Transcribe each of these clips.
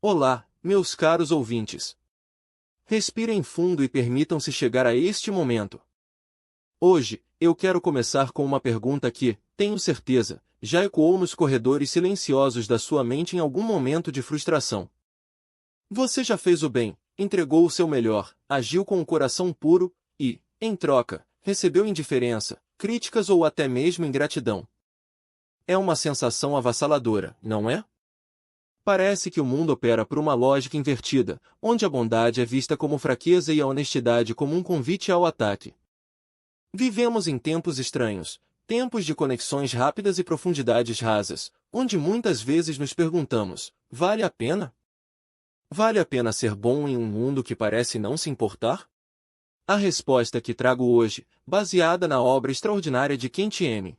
Olá, meus caros ouvintes. Respirem fundo e permitam-se chegar a este momento. Hoje, eu quero começar com uma pergunta que, tenho certeza, já ecoou nos corredores silenciosos da sua mente em algum momento de frustração. Você já fez o bem, entregou o seu melhor, agiu com o coração puro e, em troca, recebeu indiferença, críticas ou até mesmo ingratidão. É uma sensação avassaladora, não é? Parece que o mundo opera por uma lógica invertida, onde a bondade é vista como fraqueza e a honestidade como um convite ao ataque. Vivemos em tempos estranhos, tempos de conexões rápidas e profundidades rasas, onde muitas vezes nos perguntamos: vale a pena? Vale a pena ser bom em um mundo que parece não se importar? A resposta que trago hoje, baseada na obra extraordinária de Kent M.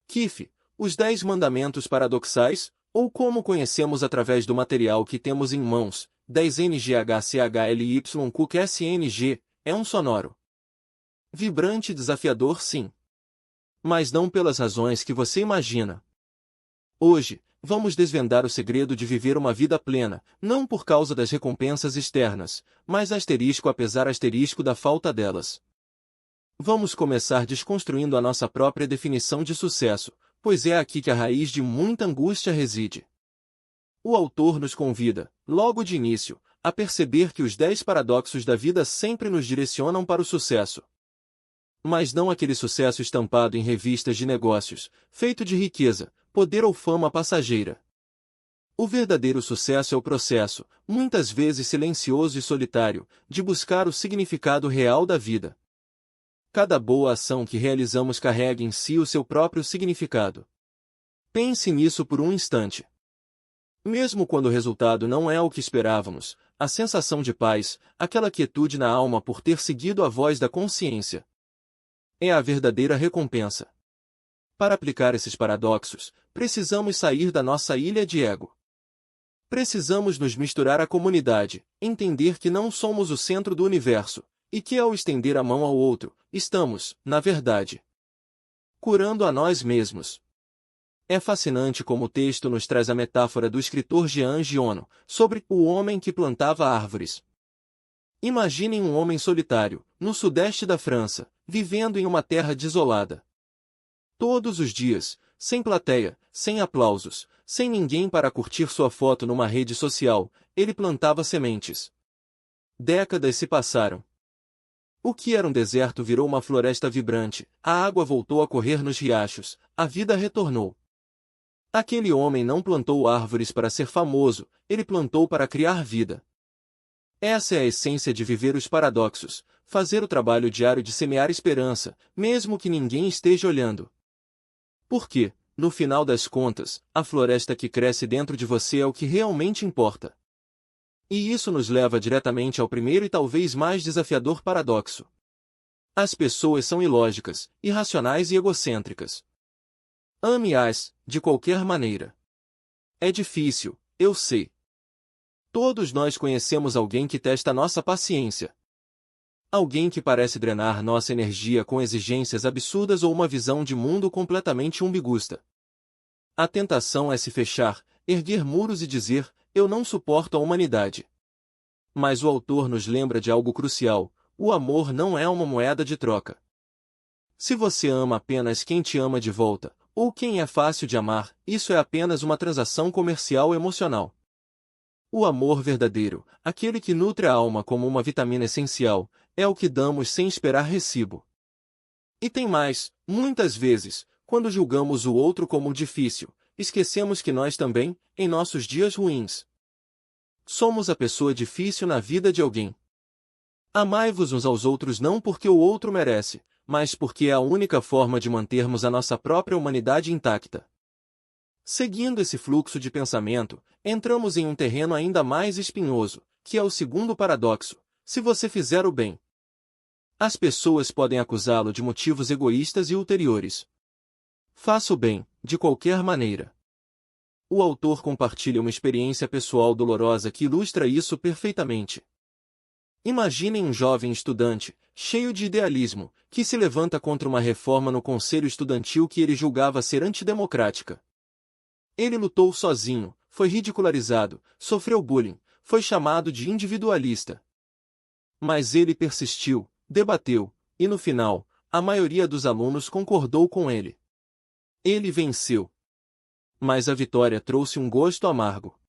Keefe, Os 10 Mandamentos Paradoxais, ou como conhecemos através do material que temos em mãos, 10 NGHCHLY Cook SNG, é um sonoro. Vibrante e desafiador, sim. Mas não pelas razões que você imagina. Hoje, vamos desvendar o segredo de viver uma vida plena, não por causa das recompensas externas, mas apesar da falta delas. Vamos começar desconstruindo a nossa própria definição de sucesso, pois é aqui que a raiz de muita angústia reside. O autor nos convida, logo de início, a perceber que os 10 paradoxos da vida sempre nos direcionam para o sucesso. Mas não aquele sucesso estampado em revistas de negócios, feito de riqueza, poder ou fama passageira. O verdadeiro sucesso é o processo, muitas vezes silencioso e solitário, de buscar o significado real da vida. Cada boa ação que realizamos carrega em si o seu próprio significado. Pense nisso por um instante. Mesmo quando o resultado não é o que esperávamos, a sensação de paz, aquela quietude na alma por ter seguido a voz da consciência, é a verdadeira recompensa. Para aplicar esses paradoxos, precisamos sair da nossa ilha de ego. Precisamos nos misturar à comunidade, entender que não somos o centro do universo, e que ao estender a mão ao outro, estamos, na verdade, curando a nós mesmos. É fascinante como o texto nos traz a metáfora do escritor Jean Giono, sobre o homem que plantava árvores. Imaginem um homem solitário, no sudeste da França, vivendo em uma terra desolada. Todos os dias, sem plateia, sem aplausos, sem ninguém para curtir sua foto numa rede social, ele plantava sementes. Décadas se passaram. O que era um deserto virou uma floresta vibrante, a água voltou a correr nos riachos, a vida retornou. Aquele homem não plantou árvores para ser famoso, ele plantou para criar vida. Essa é a essência de viver os paradoxos, fazer o trabalho diário de semear esperança, mesmo que ninguém esteja olhando. Porque, no final das contas, a floresta que cresce dentro de você é o que realmente importa. E isso nos leva diretamente ao primeiro e talvez mais desafiador paradoxo. As pessoas são ilógicas, irracionais e egocêntricas. Ame-as, de qualquer maneira. É difícil, eu sei. Todos nós conhecemos alguém que testa nossa paciência. Alguém que parece drenar nossa energia com exigências absurdas ou uma visão de mundo completamente umbigusta. A tentação é se fechar, erguer muros e dizer: eu não suporto a humanidade. Mas o autor nos lembra de algo crucial: o amor não é uma moeda de troca. Se você ama apenas quem te ama de volta, ou quem é fácil de amar, isso é apenas uma transação comercial emocional. O amor verdadeiro, aquele que nutre a alma como uma vitamina essencial, é o que damos sem esperar recibo. E tem mais, muitas vezes, quando julgamos o outro como difícil, esquecemos que nós também, em nossos dias ruins, somos a pessoa difícil na vida de alguém. Amai-vos uns aos outros não porque o outro merece, mas porque é a única forma de mantermos a nossa própria humanidade intacta. Seguindo esse fluxo de pensamento, entramos em um terreno ainda mais espinhoso, que é o segundo paradoxo: se você fizer o bem, as pessoas podem acusá-lo de motivos egoístas e ulteriores. Faça o bem, de qualquer maneira. O autor compartilha uma experiência pessoal dolorosa que ilustra isso perfeitamente. Imaginem um jovem estudante, cheio de idealismo, que se levanta contra uma reforma no conselho estudantil que ele julgava ser antidemocrática. Ele lutou sozinho, foi ridicularizado, sofreu bullying, foi chamado de individualista. Mas ele persistiu, debateu, e no final, a maioria dos alunos concordou com ele. Ele venceu. Mas a vitória trouxe um gosto amargo.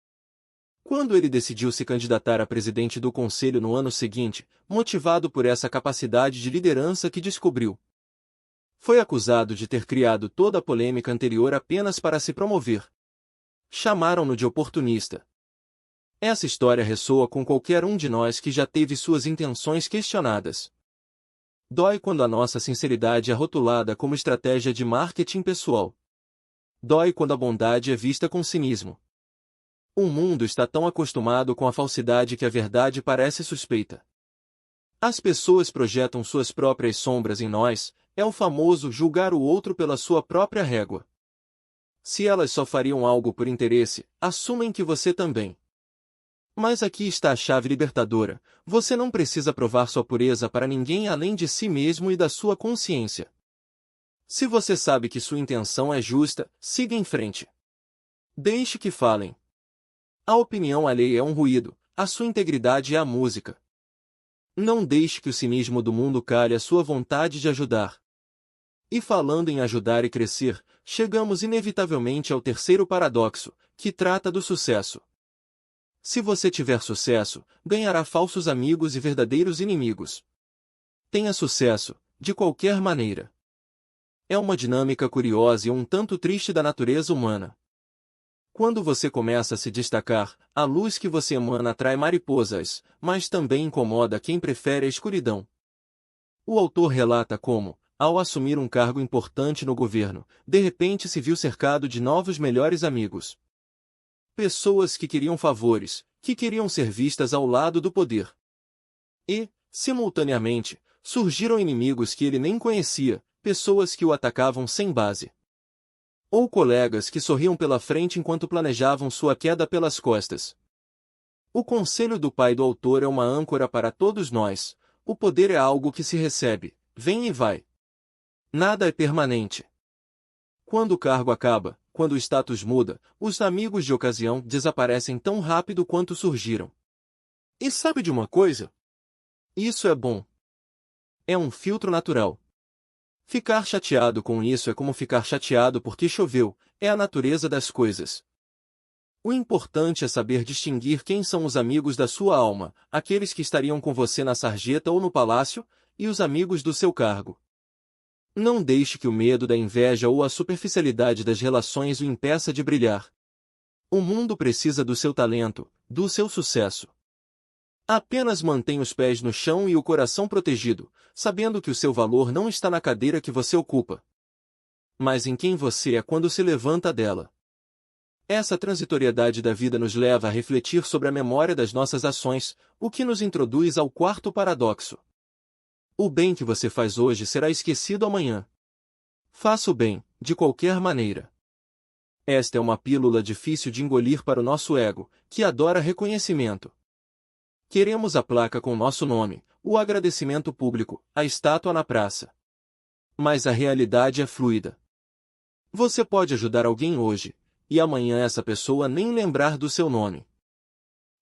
Quando ele decidiu se candidatar a presidente do conselho no ano seguinte, motivado por essa capacidade de liderança que descobriu, foi acusado de ter criado toda a polêmica anterior apenas para se promover. Chamaram-no de oportunista. Essa história ressoa com qualquer um de nós que já teve suas intenções questionadas. Dói quando a nossa sinceridade é rotulada como estratégia de marketing pessoal. Dói quando a bondade é vista com cinismo. O mundo está tão acostumado com a falsidade que a verdade parece suspeita. As pessoas projetam suas próprias sombras em nós, é o famoso julgar o outro pela sua própria régua. Se elas só fariam algo por interesse, assumem que você também. Mas aqui está a chave libertadora: você não precisa provar sua pureza para ninguém além de si mesmo e da sua consciência. Se você sabe que sua intenção é justa, siga em frente. Deixe que falem. A opinião alheia é um ruído, a sua integridade é a música. Não deixe que o cinismo do mundo calhe a sua vontade de ajudar. E falando em ajudar e crescer, chegamos inevitavelmente ao terceiro paradoxo, que trata do sucesso. Se você tiver sucesso, ganhará falsos amigos e verdadeiros inimigos. Tenha sucesso, de qualquer maneira. É uma dinâmica curiosa e um tanto triste da natureza humana. Quando você começa a se destacar, a luz que você emana atrai mariposas, mas também incomoda quem prefere a escuridão. O autor relata como, ao assumir um cargo importante no governo, de repente se viu cercado de novos melhores amigos. Pessoas que queriam favores, que queriam ser vistas ao lado do poder. E, simultaneamente, surgiram inimigos que ele nem conhecia, pessoas que o atacavam sem base. Ou colegas que sorriam pela frente enquanto planejavam sua queda pelas costas. O conselho do pai do autor é uma âncora para todos nós: o poder é algo que se recebe, vem e vai. Nada é permanente. Quando o cargo acaba, quando o status muda, os amigos de ocasião desaparecem tão rápido quanto surgiram. E sabe de uma coisa? Isso é bom. É um filtro natural. Ficar chateado com isso é como ficar chateado porque choveu, é a natureza das coisas. O importante é saber distinguir quem são os amigos da sua alma, aqueles que estariam com você na sarjeta ou no palácio, e os amigos do seu cargo. Não deixe que o medo da inveja ou a superficialidade das relações o impeça de brilhar. O mundo precisa do seu talento, do seu sucesso. Apenas mantenha os pés no chão e o coração protegido, sabendo que o seu valor não está na cadeira que você ocupa, mas em quem você é quando se levanta dela. Essa transitoriedade da vida nos leva a refletir sobre a memória das nossas ações, o que nos introduz ao quarto paradoxo. O bem que você faz hoje será esquecido amanhã. Faça o bem, de qualquer maneira. Esta é uma pílula difícil de engolir para o nosso ego, que adora reconhecimento. Queremos a placa com nosso nome, o agradecimento público, a estátua na praça. Mas a realidade é fluida. Você pode ajudar alguém hoje, e amanhã essa pessoa nem lembrar do seu nome.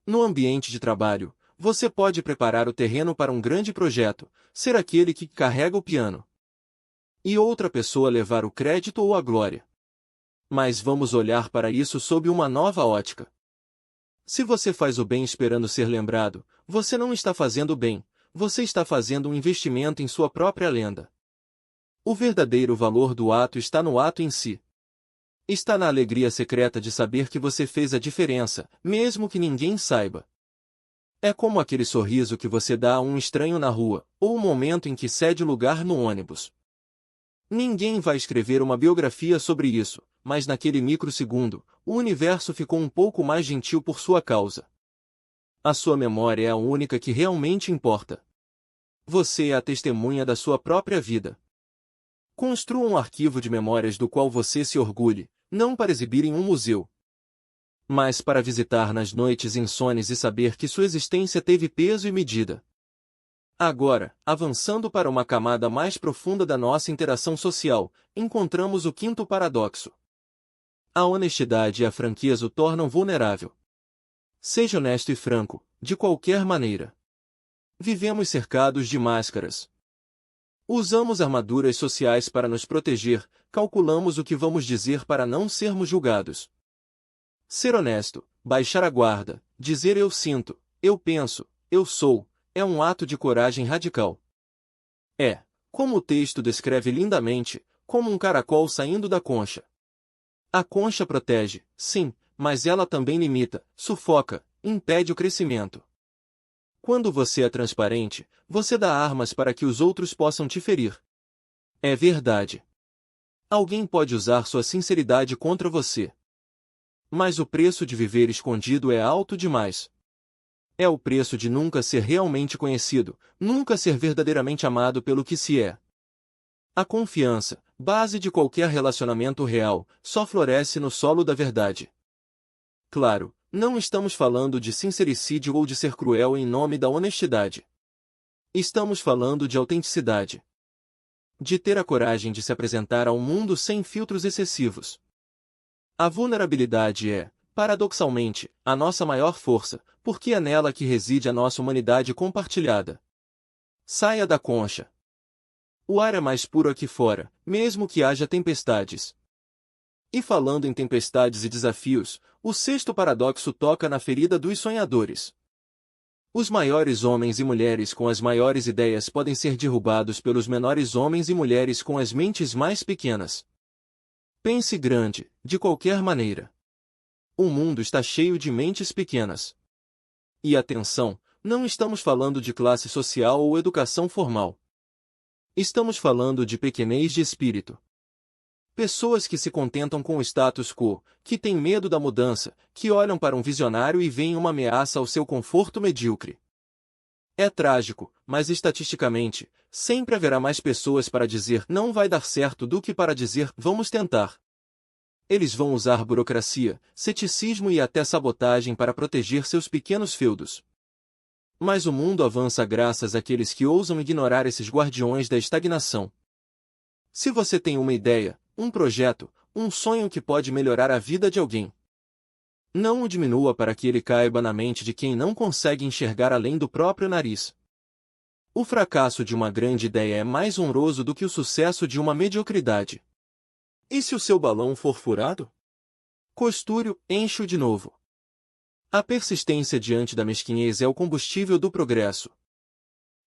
No ambiente de trabalho, você pode preparar o terreno para um grande projeto, ser aquele que carrega o piano. E outra pessoa levar o crédito ou a glória. Mas vamos olhar para isso sob uma nova ótica. Se você faz o bem esperando ser lembrado, você não está fazendo o bem, você está fazendo um investimento em sua própria lenda. O verdadeiro valor do ato está no ato em si. Está na alegria secreta de saber que você fez a diferença, mesmo que ninguém saiba. É como aquele sorriso que você dá a um estranho na rua, ou o momento em que cede lugar no ônibus. Ninguém vai escrever uma biografia sobre isso, mas naquele microsegundo, o universo ficou um pouco mais gentil por sua causa. A sua memória é a única que realmente importa. Você é a testemunha da sua própria vida. Construa um arquivo de memórias do qual você se orgulhe, não para exibir em um museu, mas para visitar nas noites insones e saber que sua existência teve peso e medida. Agora, avançando para uma camada mais profunda da nossa interação social, encontramos o quinto paradoxo. A honestidade e a franqueza o tornam vulnerável. Seja honesto e franco, de qualquer maneira. Vivemos cercados de máscaras. Usamos armaduras sociais para nos proteger, calculamos o que vamos dizer para não sermos julgados. Ser honesto, baixar a guarda, dizer eu sinto, eu penso, eu sou, é um ato de coragem radical. É, como o texto descreve lindamente, como um caracol saindo da concha. A concha protege, sim, mas ela também limita, sufoca, impede o crescimento. Quando você é transparente, você dá armas para que os outros possam te ferir. É verdade. Alguém pode usar sua sinceridade contra você. Mas o preço de viver escondido é alto demais. É o preço de nunca ser realmente conhecido, nunca ser verdadeiramente amado pelo que se é. A confiança, base de qualquer relacionamento real, só floresce no solo da verdade. Claro, não estamos falando de sincericídio ou de ser cruel em nome da honestidade. Estamos falando de autenticidade. De ter a coragem de se apresentar ao mundo sem filtros excessivos. A vulnerabilidade é, paradoxalmente, a nossa maior força, porque é nela que reside a nossa humanidade compartilhada. Saia da concha. O ar é mais puro aqui fora, mesmo que haja tempestades. E falando em tempestades e desafios, o sexto paradoxo toca na ferida dos sonhadores. Os maiores homens e mulheres com as maiores ideias podem ser derrubados pelos menores homens e mulheres com as mentes mais pequenas. Pense grande, de qualquer maneira. O mundo está cheio de mentes pequenas. E atenção, não estamos falando de classe social ou educação formal. Estamos falando de pequenez de espírito. Pessoas que se contentam com o status quo, que têm medo da mudança, que olham para um visionário e veem uma ameaça ao seu conforto medíocre. É trágico, mas estatisticamente, sempre haverá mais pessoas para dizer não vai dar certo do que para dizer vamos tentar. Eles vão usar burocracia, ceticismo e até sabotagem para proteger seus pequenos feudos. Mas o mundo avança graças àqueles que ousam ignorar esses guardiões da estagnação. Se você tem uma ideia, um projeto, um sonho que pode melhorar a vida de alguém, não o diminua para que ele caiba na mente de quem não consegue enxergar além do próprio nariz. O fracasso de uma grande ideia é mais honroso do que o sucesso de uma mediocridade. E se o seu balão for furado? Costure-o, enche-o de novo. A persistência diante da mesquinhez é o combustível do progresso.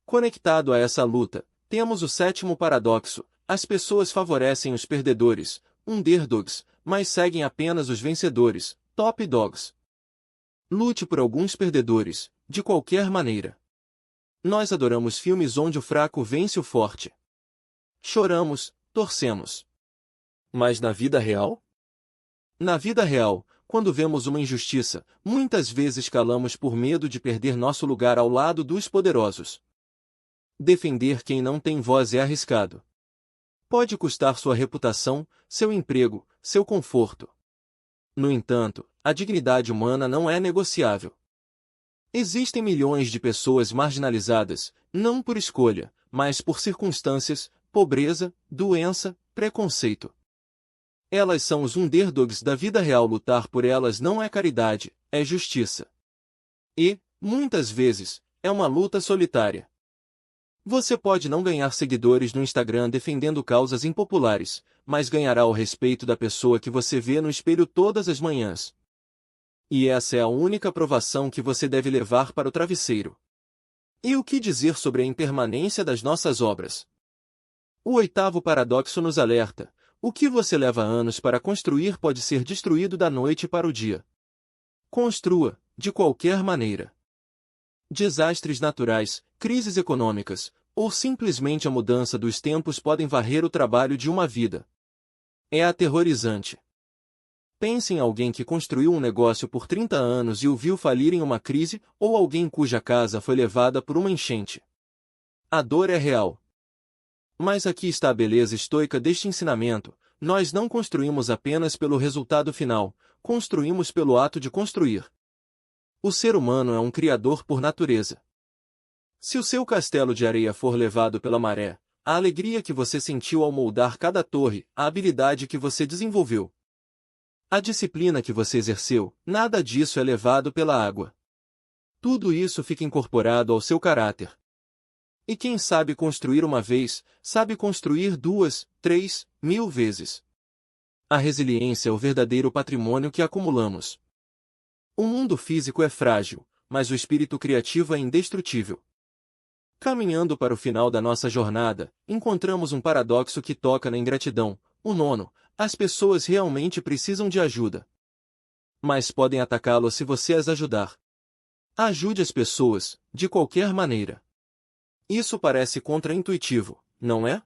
Conectado a essa luta, temos o sétimo paradoxo: as pessoas favorecem os perdedores, underdogs, mas seguem apenas os vencedores, top dogs. Lute por alguns perdedores, de qualquer maneira. Nós adoramos filmes onde o fraco vence o forte. Choramos, torcemos. Mas na vida real? Na vida real, quando vemos uma injustiça, muitas vezes calamos por medo de perder nosso lugar ao lado dos poderosos. Defender quem não tem voz é arriscado. Pode custar sua reputação, seu emprego, seu conforto. No entanto, a dignidade humana não é negociável. Existem milhões de pessoas marginalizadas, não por escolha, mas por circunstâncias, pobreza, doença, preconceito. Elas são os underdogs da vida real. Lutar por elas não é caridade, é justiça. E, muitas vezes, é uma luta solitária. Você pode não ganhar seguidores no Instagram defendendo causas impopulares, mas ganhará o respeito da pessoa que você vê no espelho todas as manhãs. E essa é a única aprovação que você deve levar para o travesseiro. E o que dizer sobre a impermanência das nossas obras? O oitavo paradoxo nos alerta: o que você leva anos para construir pode ser destruído da noite para o dia. Construa, de qualquer maneira. Desastres naturais, crises econômicas, ou simplesmente a mudança dos tempos podem varrer o trabalho de uma vida. É aterrorizante. Pense em alguém que construiu um negócio por 30 anos e o viu falir em uma crise, ou alguém cuja casa foi levada por uma enchente. A dor é real. Mas aqui está a beleza estoica deste ensinamento: nós não construímos apenas pelo resultado final, construímos pelo ato de construir. O ser humano é um criador por natureza. Se o seu castelo de areia for levado pela maré, a alegria que você sentiu ao moldar cada torre, a habilidade que você desenvolveu, A disciplina que você exerceu, nada disso é levado pela água. Tudo isso fica incorporado ao seu caráter. E quem sabe construir uma vez, sabe construir 2, 3, 1000 vezes. A resiliência é o verdadeiro patrimônio que acumulamos. O mundo físico é frágil, mas o espírito criativo é indestrutível. Caminhando para o final da nossa jornada, encontramos um paradoxo que toca na ingratidão. O nono, as pessoas realmente precisam de ajuda. Mas podem atacá-lo se você as ajudar. Ajude as pessoas, de qualquer maneira. Isso parece contraintuitivo, não é?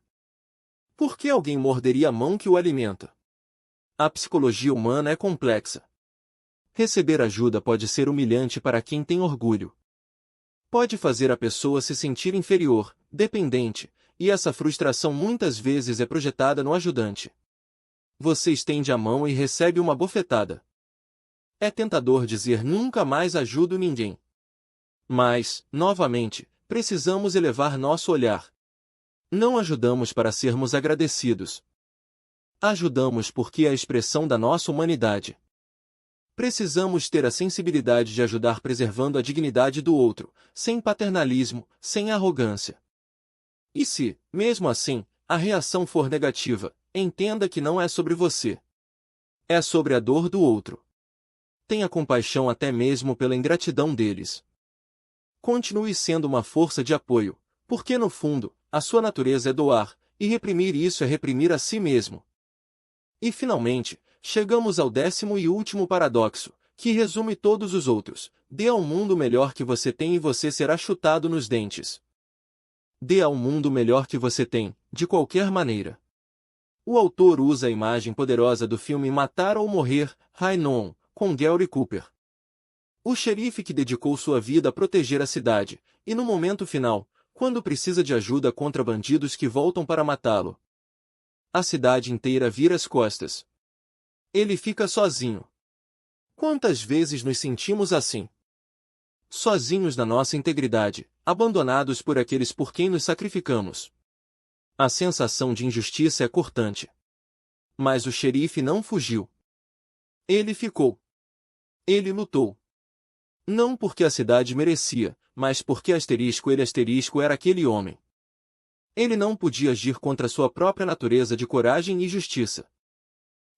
Por que alguém morderia a mão que o alimenta? A psicologia humana é complexa. Receber ajuda pode ser humilhante para quem tem orgulho. Pode fazer a pessoa se sentir inferior, dependente, e essa frustração muitas vezes é projetada no ajudante. Você estende a mão e recebe uma bofetada. É tentador dizer nunca mais ajudo ninguém. Mas, novamente, precisamos elevar nosso olhar. Não ajudamos para sermos agradecidos. Ajudamos porque é a expressão da nossa humanidade. Precisamos ter a sensibilidade de ajudar preservando a dignidade do outro, sem paternalismo, sem arrogância. E se, mesmo assim, a reação for negativa, entenda que não é sobre você. É sobre a dor do outro. Tenha compaixão até mesmo pela ingratidão deles. Continue sendo uma força de apoio, porque no fundo, a sua natureza é doar, e reprimir isso é reprimir a si mesmo. E finalmente, chegamos ao 10º e último paradoxo, que resume todos os outros. Dê ao mundo o melhor que você tem e você será chutado nos dentes. Dê ao mundo o melhor que você tem, de qualquer maneira. O autor usa a imagem poderosa do filme Matar ou Morrer, Rainon, com Gary Cooper. O xerife que dedicou sua vida a proteger a cidade, e no momento final, quando precisa de ajuda contra bandidos que voltam para matá-lo, a cidade inteira vira as costas. Ele fica sozinho. Quantas vezes nos sentimos assim? Sozinhos na nossa integridade, abandonados por aqueles por quem nos sacrificamos. A sensação de injustiça é cortante. Mas o xerife não fugiu. Ele ficou. Ele lutou. Não porque a cidade merecia, mas porque ele era aquele homem. Ele não podia agir contra sua própria natureza de coragem e justiça.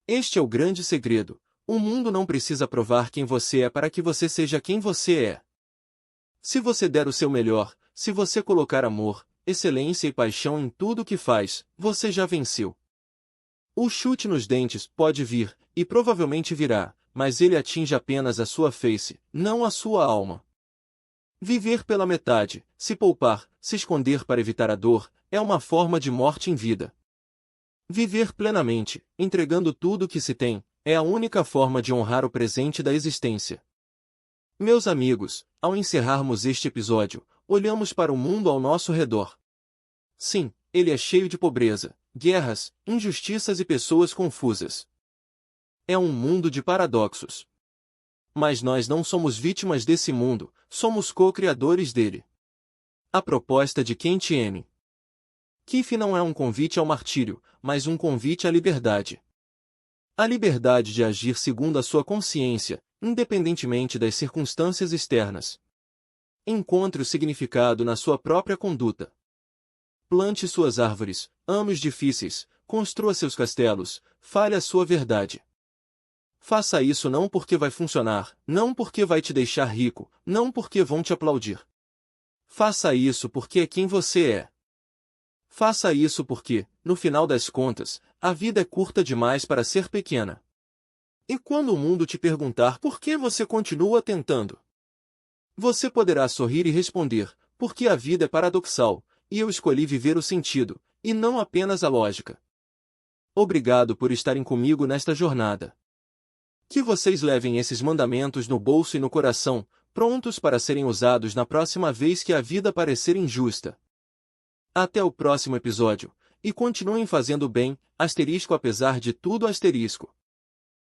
Este é o grande segredo. O mundo não precisa provar quem você é para que você seja quem você é. Se você der o seu melhor, se você colocar amor, excelência e paixão em tudo o que faz, você já venceu. O chute nos dentes pode vir, e provavelmente virá, mas ele atinge apenas a sua face, não a sua alma. Viver pela metade, se poupar, se esconder para evitar a dor, é uma forma de morte em vida. Viver plenamente, entregando tudo o que se tem, é a única forma de honrar o presente da existência. Meus amigos, ao encerrarmos este episódio, olhamos para o mundo ao nosso redor. Sim, ele é cheio de pobreza, guerras, injustiças e pessoas confusas. É um mundo de paradoxos. Mas nós não somos vítimas desse mundo, somos co-criadores dele. A proposta de Quem Te Ame. Kif não é um convite ao martírio, mas um convite à liberdade. A liberdade de agir segundo a sua consciência, independentemente das circunstâncias externas. Encontre o significado na sua própria conduta. Plante suas árvores, ame os difíceis, construa seus castelos, fale a sua verdade. Faça isso não porque vai funcionar, não porque vai te deixar rico, não porque vão te aplaudir. Faça isso porque é quem você é. Faça isso porque, no final das contas, a vida é curta demais para ser pequena. E quando o mundo te perguntar por que você continua tentando, você poderá sorrir e responder, porque a vida é paradoxal, e eu escolhi viver o sentido, e não apenas a lógica. Obrigado por estarem comigo nesta jornada. Que vocês levem esses mandamentos no bolso e no coração, prontos para serem usados na próxima vez que a vida parecer injusta. Até o próximo episódio, e continuem fazendo bem, apesar de tudo.